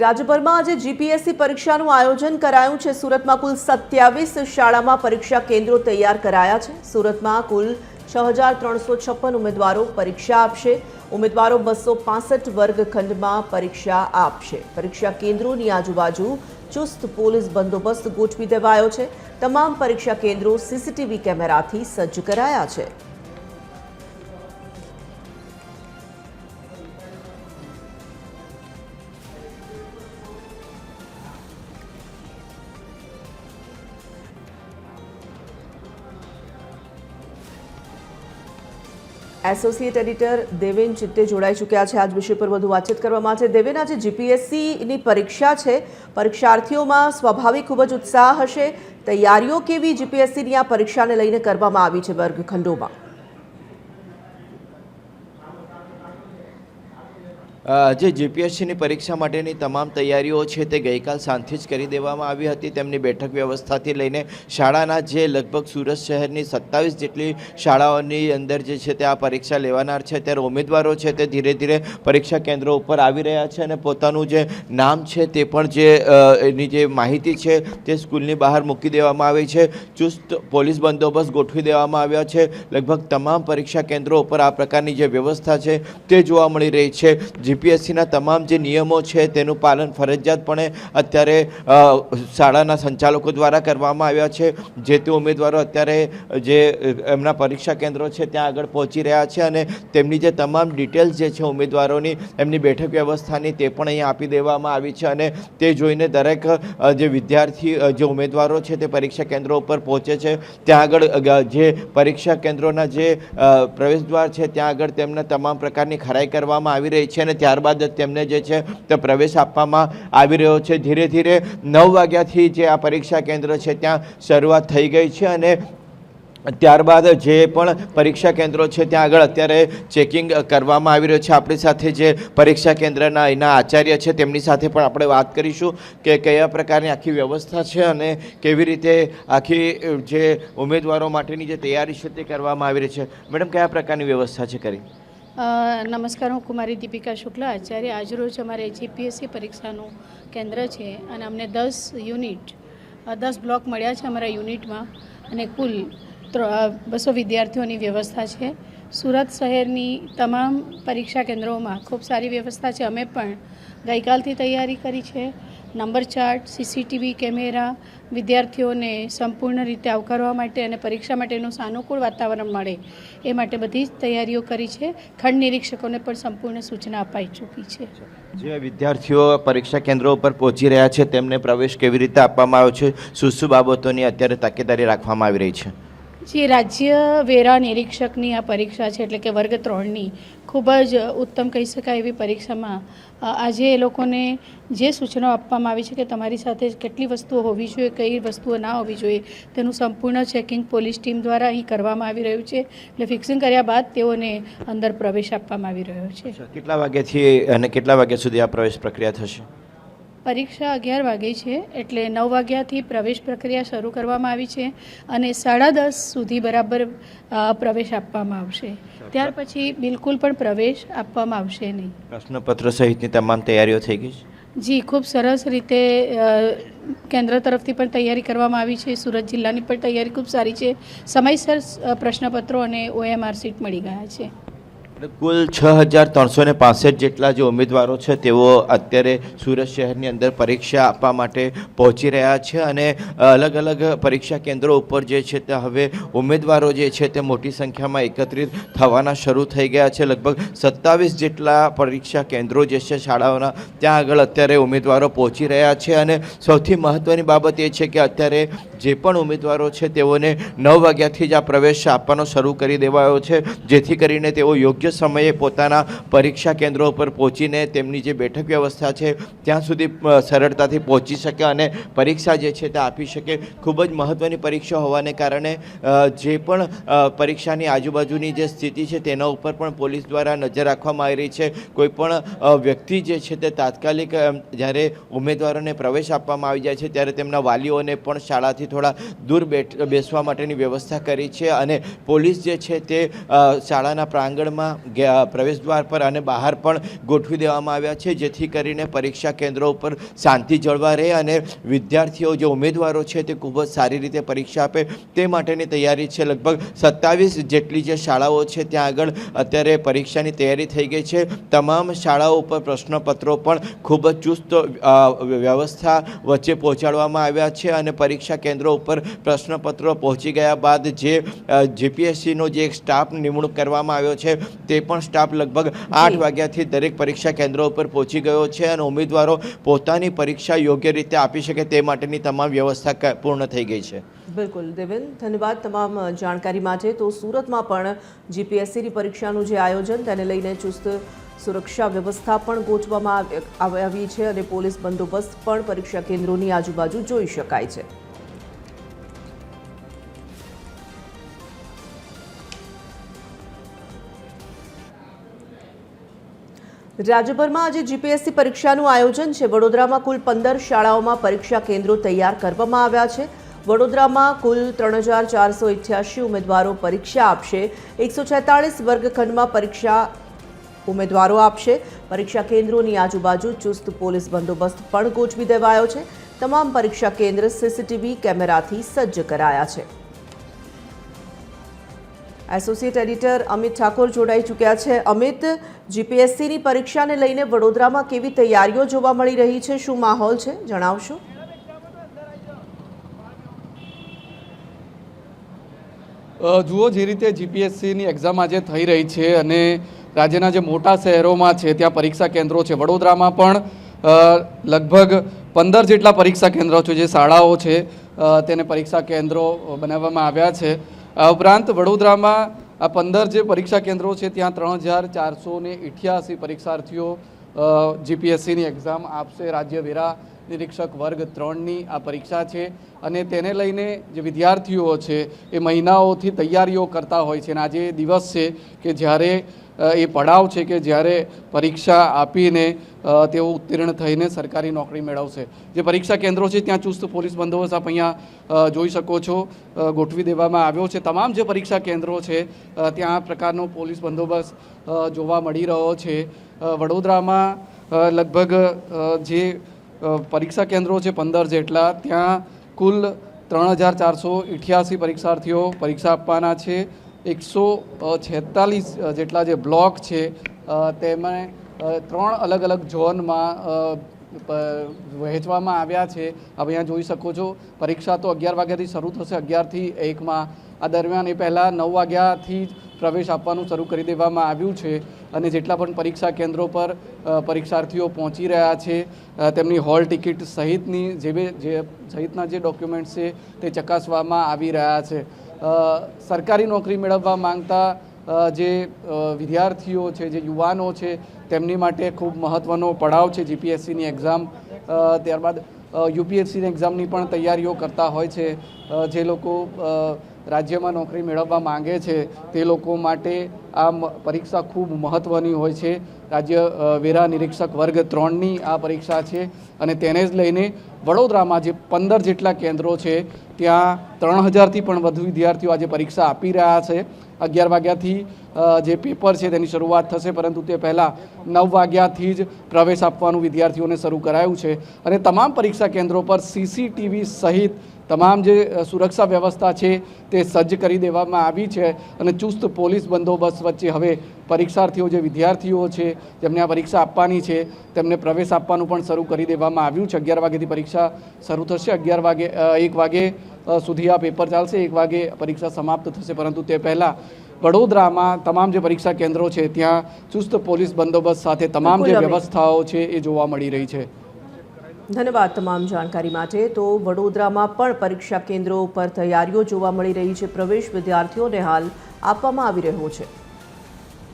રાજ્યભરમાં આજે જીપીએસસી પરીક્ષાનું આયોજન કરાયું છે। સુરતમાં કુલ 27 શાળામાં પરીક્ષા કેન્દ્રો તૈયાર કરાયા છે। સુરતમાં કુલ 6356 ઉમેદવારો પરીક્ષા આપશે। ઉમેદવારો 265 વર્ગખંડમાં પરીક્ષા આપશે। પરીક્ષા કેન્દ્રોની આજુબાજુ ચુસ્ત પોલીસ બંદોબસ્ત ગોઠવી દેવાયો છે। તમામ પરીક્ષા કેન્દ્રો સીસીટીવી કેમેરાથી સજ્જ કરાયા છે। एसोसिएट एडिटर देवेन चित्ते जोड़ाई चुक्या है। आज विषय पर વધુ વાતચીત કરવા માટે દેવેન, આજે જીપીએસસીની પરીક્ષા છે, પરીક્ષાર્થીઓમાં સ્વાભાવિક ખૂબ જ ઉત્સાહ હશે। તૈયારીઓ કેવી જીપીએસસીની આ પરીક્ષાને લઈને કરવામાં આવી છે વર્ગખંડોમાં? જે જીપીએસસીની પરીક્ષા માટેની તમામ તૈયારીઓ છે તે ગઈકાલ સાંજથી જ કરી દેવામાં આવી હતી। તેમની બેઠક વ્યવસ્થાથી લઈને શાળાના જે લગભગ સુરત શહેરની 27 જેટલી શાળાઓની અંદર જે છે તે આ પરીક્ષા લેવાનાર છે, ત્યારે ઉમેદવારો છે તે ધીરે ધીરે પરીક્ષા કેન્દ્રો ઉપર આવી રહ્યા છે અને પોતાનું જે નામ છે તે પણ જે એની જે માહિતી છે તે સ્કૂલની બહાર મૂકી દેવામાં આવી છે। ચુસ્ત પોલીસ બંદોબસ્ત ગોઠવી દેવામાં આવ્યા છે। લગભગ તમામ પરીક્ષા કેન્દ્રો ઉપર આ પ્રકારની જે વ્યવસ્થા છે તે જોવા મળી રહી છે। જીપીએસસીના તમામ જે નિયમો છે તેનું પાલન ફરજિયાતપણે અત્યારે શાળાના સંચાલકો દ્વારા કરવામાં આવ્યા છે। જે તે ઉમેદવારો અત્યારે જે એમના પરીક્ષા કેન્દ્રો છે ત્યાં આગળ પહોંચી રહ્યા છે અને તેમની જે તમામ ડિટેલ્સ જે છે ઉમેદવારોની એમની બેઠક વ્યવસ્થાની તે પણ અહીંયા આપી દેવામાં આવી છે અને તે જોઈને દરેક જે વિદ્યાર્થી જે ઉમેદવારો છે તે પરીક્ષા કેન્દ્રો ઉપર પહોંચે છે। ત્યાં આગળ જે પરીક્ષા કેન્દ્રોના જે પ્રવેશદ્વાર છે ત્યાં આગળ તેમને તમામ પ્રકારની ખરાઈ કરવામાં આવી રહી છે અને ત્યારબાદ તેમને જે છે તે પ્રવેશ આપવામાં આવી રહ્યો છે। ધીરે ધીરે 9 વાગ્યાથી જે આ પરીક્ષા કેન્દ્ર છે ત્યાં શરૂઆત થઈ ગઈ છે અને ત્યારબાદ જે પણ પરીક્ષા કેન્દ્રો છે ત્યાં આગળ અત્યારે ચેકિંગ કરવામાં આવી રહ્યું છે। આપણી સાથે જે પરીક્ષા કેન્દ્રના એના આચાર્ય છે તેમની સાથે પણ આપણે વાત કરીશું કે કયા પ્રકારની આખી વ્યવસ્થા છે અને કેવી રીતે આખી જે ઉમેદવારો માટેની જે તૈયારી છે તે કરવામાં આવી રહી છે। મેડમ, કયા પ્રકારની વ્યવસ્થા છે કરી? નમસ્કાર, હું કુમારી દીપિકા શુક્લા, આચાર્ય। આજરોજ અમારે જીપીએસસી પરીક્ષાનું કેન્દ્ર છે અને અમને 10 બ્લોક મળ્યા છે અમારા યુનિટમાં અને કુલ 200 વિદ્યાર્થીઓની વ્યવસ્થા છે। સુરત શહેરની તમામ પરીક્ષા કેન્દ્રોમાં ખૂબ સારી વ્યવસ્થા છે। અમે પણ ગઈકાલથી તૈયારી કરી છે। નંબર ચાર્ટ, સીસીટીવી કેમેરા, વિદ્યાર્થીઓને સંપૂર્ણ રીતે આવકારવા માટે અને પરીક્ષા માટેનું સાનુકૂળ વાતાવરણ મળે એ માટે બધી જ તૈયારીઓ કરી છે। ખંડ નિરીક્ષકોને પણ સંપૂર્ણ સૂચના અપાઈ ચૂકી છે। જે વિદ્યાર્થીઓ પરીક્ષા કેન્દ્રો ઉપર પહોંચી રહ્યા છે તેમને પ્રવેશ કેવી રીતે આપવામાં આવ્યો છે? શું બાબતોની અત્યારે તકેદારી રાખવામાં આવી રહી છે? જે રાજ્ય વેરા નિરીક્ષકની આ પરીક્ષા છે, એટલે કે વર્ગ 3ની ખૂબ જ ઉત્તમ કહી શકાય એવી પરીક્ષામાં આજે એ લોકોને જે સૂચનાઓ આપવામાં આવી છે કે તમારી સાથે કેટલી વસ્તુઓ હોવી જોઈએ, કઈ વસ્તુઓ ના હોવી જોઈએ, તેનું સંપૂર્ણ ચેકિંગ પોલીસ ટીમ દ્વારા અહીં કરવામાં આવી રહ્યું છે। એટલે ફિક્સિંગ કર્યા બાદ તેઓને અંદર પ્રવેશ આપવામાં આવી રહ્યો છે। કેટલા વાગ્યાથી અને કેટલા વાગ્યા સુધી આ પ્રવેશ પ્રક્રિયા થશે? પરીક્ષા 11 વાગે છે, એટલે 9 વાગ્યાથી પ્રવેશ પ્રક્રિયા શરૂ કરવામાં આવી છે અને 10:30 સુધી બરાબર પ્રવેશ આપવામાં આવશે। ત્યાર પછી બિલકુલ પણ પ્રવેશ આપવામાં આવશે નહીં। પ્રશ્નપત્ર સહિતની તમામ તૈયારીઓ થઈ ગઈ છે? જી, ખૂબ સરસ રીતે કેન્દ્ર તરફથી પણ તૈયારી કરવામાં આવી છે। સુરત જિલ્લાની પણ તૈયારી ખૂબ સારી છે। સમયસર પ્રશ્નપત્રો અને OMR સીટ મળી ગયા છે। કુલ 6365 જેટલા જે ઉમેદવારો છે તેઓ અત્યારે સુરત શહેરની અંદર પરીક્ષા આપવા માટે પહોંચી રહ્યા છે અને અલગ અલગ પરીક્ષા કેન્દ્રો ઉપર જે છે તે હવે ઉમેદવારો જે છે તે મોટી સંખ્યામાં એકત્રિત થવાના શરૂ થઈ ગયા છે। લગભગ 27 જેટલા પરીક્ષા કેન્દ્રો જે છે શાળાઓના ત્યાં આગળ અત્યારે ઉમેદવારો પહોંચી રહ્યા છે અને સૌથી મહત્ત્વની બાબત એ છે કે અત્યારે જે પણ ઉમેદવારો છે તેઓને 9 વાગ્યાથી જ આ પ્રવેશ આપવાનો શરૂ કરી દેવાયો છે, જેથી કરીને તેઓ યોગ્ય સમયે પોતાના પરીક્ષા કેન્દ્રો ઉપર પહોંચીને તેમની જે બેઠક વ્યવસ્થા છે ત્યાં સુધી સરળતાથી પહોંચી શકે અને પરીક્ષા જે છે તે આપી શકે। ખૂબ જ મહત્ત્વની પરીક્ષા હોવાને કારણે જે પણ પરીક્ષાની આજુબાજુની જે સ્થિતિ છે તેના ઉપર પણ પોલીસ દ્વારા નજર રાખવામાં આવી રહી છે। કોઈ પણ વ્યક્તિ જે છે તે તાત્કાલિક જ્યારે ઉમેદવારોને પ્રવેશ આપવામાં આવી જાય છે ત્યારે તેમના વાલીઓને પણ શાળાથી થોડા દૂર બેસવા માટેની વ્યવસ્થા કરી છે અને પોલીસ જે છે તે શાળાના પ્રાંગણમાં પ્રવેશદ્વાર પર અને બહાર પણ ગોઠવી દેવામાં આવ્યા છે, જેથી કરીને પરીક્ષા કેન્દ્રો ઉપર શાંતિ જળવાઈ રહે અને વિદ્યાર્થીઓ જે ઉમેદવારો છે તે ખૂબ જ સારી રીતે પરીક્ષા આપે તે માટેની તૈયારી છે. લગભગ 27 જેટલી જે શાળાઓ છે ત્યાં આગળ અત્યારે પરીક્ષાની તૈયારી થઈ ગઈ છે. તમામ શાળાઓ ઉપર પ્રશ્નપત્રો પણ ખૂબ જ ચુસ્ત વ્યવસ્થા વચ્ચે પહોંચાડવામાં આવ્યા છે અને પરીક્ષા કેન્દ્રો ઉપર પ્રશ્નપત્રો પહોંચી ગયા બાદ જે જીપીએસસીનો જે એક સ્ટાફ નિમણૂક કરવામાં આવ્યો છે તે પણ સ્ટાફ લગભગ 8 વાગ્યાથી દરેક પરીક્ષા કેન્દ્રો ઉપર પહોંચી ગયો છે અને ઉમેદવારો પોતાની પરીક્ષા યોગ્ય રીતે આપી શકે તે માટેની તમામ વ્યવસ્થા પૂર્ણ થઈ ગઈ છે. બિલકુલ દેવેન, ધન્યવાદ તમામ જાણકારી માટે. તો સુરતમાં પણ જીપીએસસીની પરીક્ષાનું જે આયોજન તેને લઈને ચુસ્ત સુરક્ષા વ્યવસ્થા પણ ગોઠવવામાં આવી છે અને પોલીસ બંદોબસ્ત પણ પરીક્ષા કેન્દ્રોની આજુબાજુ જોઈ શકાય છે. રાજ્યભરમાં આજે જીપીએસસી પરીક્ષાનું આયોજન છે. વડોદરામાં કુલ 15 શાળાઓમાં પરીક્ષા કેન્દ્રો તૈયાર કરવામાં આવ્યા છે. વડોદરામાં કુલ 3488 ઉમેદવારો પરીક્ષા આપશે. 146 વર્ગખંડમાં પરીક્ષા ઉમેદવારો આપશે. પરીક્ષા કેન્દ્રોની આજુબાજુ ચુસ્ત પોલીસ બંદોબસ્ત પણ ગોઠવી દેવાયો છે. તમામ પરીક્ષા કેન્દ્ર સીસીટીવી કેમેરાથી સજ્જ કરાયા છે. એસોસિએટ એડિટર અમિત ઠાકોર જોડાઈ ચૂક્યા છે. અમિત, જીપીએસસીની પરીક્ષાને લઈને વડોદરામાં કેવી તૈયારીઓ જોવા મળી રહી છે, શું માહોલ છે, જણાવશો? જુઓ, જે રીતે જીપીએસસીની એક્ઝામ આજે થઈ રહી છે અને રાજ્યના જે મોટા શહેરોમાં છે ત્યાં પરીક્ષા કેન્દ્રો છે. વડોદરામાં પણ લગભગ 15 જેટલા પરીક્ષા કેન્દ્રો છે, જે શાળાઓ છે તેને પરીક્ષા કેન્દ્રો બનાવવામાં આવ્યા છે. આ ઉપરાંત વડોદરામાં આ 15 જે પરીક્ષા કેન્દ્રો છે ત્યાં 3488 પરીક્ષાર્થીઓ જીપીએસસીની એક્ઝામ આપશે. રાજ્ય વેરા નિરીક્ષક વર્ગ 3ની આ પરીક્ષા છે અને તેને લઈને જે વિદ્યાર્થીઓ છે એ મહિનાઓથી તૈયારીઓ કરતા હોય છે અને આજે દિવસ છે કે જ્યારે એ પડાવ છે કે જ્યારે પરીક્ષા આપીને તેઓ ઉત્તીર્ણ થઈને સરકારી નોકરી મેળવશે. જે પરીક્ષા કેન્દ્રો છે ત્યાં ચુસ્ત પોલીસ બંદોબસ્ત આપ અહીંયા જોઈ શકો છો ગોઠવી દેવામાં આવ્યો છે. તમામ જે પરીક્ષા કેન્દ્રો છે ત્યાં આ પ્રકારનો પોલીસ બંદોબસ્ત જોવા મળી રહ્યો છે. વડોદરામાં લગભગ જે પરીક્ષા કેન્દ્રો છે 15 જેટલા, ત્યાં કુલ 3488 પરીક્ષાર્થીઓ પરીક્ષા આપવાના છે. 146 જેટલા જે બ્લોક છે તેમાં 3 અલગ અલગ ઝોનમાં વહેંચવામાં આવ્યા છે. હવે અહીંયા જોઈ શકો છો પરીક્ષા તો 11 વાગ્યાથી શરૂ થશે, 11 થી 1માં. આ દરમિયાન એ પહેલાં 9 વાગ્યાથી જ પ્રવેશ આપવાનું શરૂ કરી દેવામાં આવ્યું છે અને જેટલા પણ પરીક્ષા કેન્દ્રો પર પરીક્ષાર્થીઓ પહોંચી રહ્યા છે તેમની હોલ ટિકિટ સહિતના જે ડોક્યુમેન્ટ્સ છે તે ચકાસવામાં આવી રહ્યા છે. સરકારી નોકરી મેળવવા માંગતા જે વિદ્યાર્થીઓ છે, જે યુવાનો છે, તેમની માટે ખૂબ મહત્ત્વનો પડાવ છે જીપીએસસીની એક્ઝામ. ત્યારબાદ યુપીએસસીની એક્ઝામની પણ તૈયારીઓ કરતા હોય છે. જે લોકો રાજ્યમાં નોકરી મેળવવા માંગે છે તે લોકો માટે આ પરીક્ષા ખૂબ મહત્ત્વની હોય છે. રાજ્ય વેરા નિરીક્ષક વર્ગ 3ની આ પરીક્ષા છે અને તેને જ લઈને વડોદરામાં જે 15 જેટલા કેન્દ્રો છે ત્યાં 3000થી પણ વધુ વિદ્યાર્થીઓ આજે પરીક્ષા આપી રહ્યા છે. 11 વાગ્યાથી જે પેપર છે તેની શરૂઆત થશે, પરંતુ તે પહેલાં 9 વાગ્યાથી જ પ્રવેશ આપવાનું વિદ્યાર્થીઓને શરૂ કરાયું છે અને તમામ પરીક્ષા કેન્દ્રો પર સીસીટીવી સહિત તમામ જે સુરક્ષા વ્યવસ્થા છે તે સજ્જ કરી દેવામાં આવી છે અને ચુસ્ત પોલીસ બંદોબસ્ત વચ્ચે હવે પરીક્ષાર્થીઓ જે વિદ્યાર્થીઓ છે જેમને આ પરીક્ષા આપવાની છે તેમને પ્રવેશ આપવાનું પણ શરૂ કરી દેવામાં આવ્યું છે. 11 વાગ્યાથી પરીક્ષા શરૂ થશે. 1 વાગે સુધી આ પેપર ચાલશે. 1 વાગે પરીક્ષા સમાપ્ત થશે, પરંતુ તે પહેલાં વડોદરામાં તમામ જે પરીક્ષા કેન્દ્રો છે ત્યાં ચુસ્ત પોલીસ બંદોબસ્ત સાથે તમામ જે વ્યવસ્થાઓ છે એ જોવા મળી રહી છે. ધન્યવાદ તમામ જાણકારી માટે. તો વડોદરામાં પણ પરીક્ષા કેન્દ્રો પર તૈયારીઓ જોવા મળી રહી છે. પ્રવેશ વિદ્યાર્થીઓને હાલ આપવામાં આવી રહ્યો છે.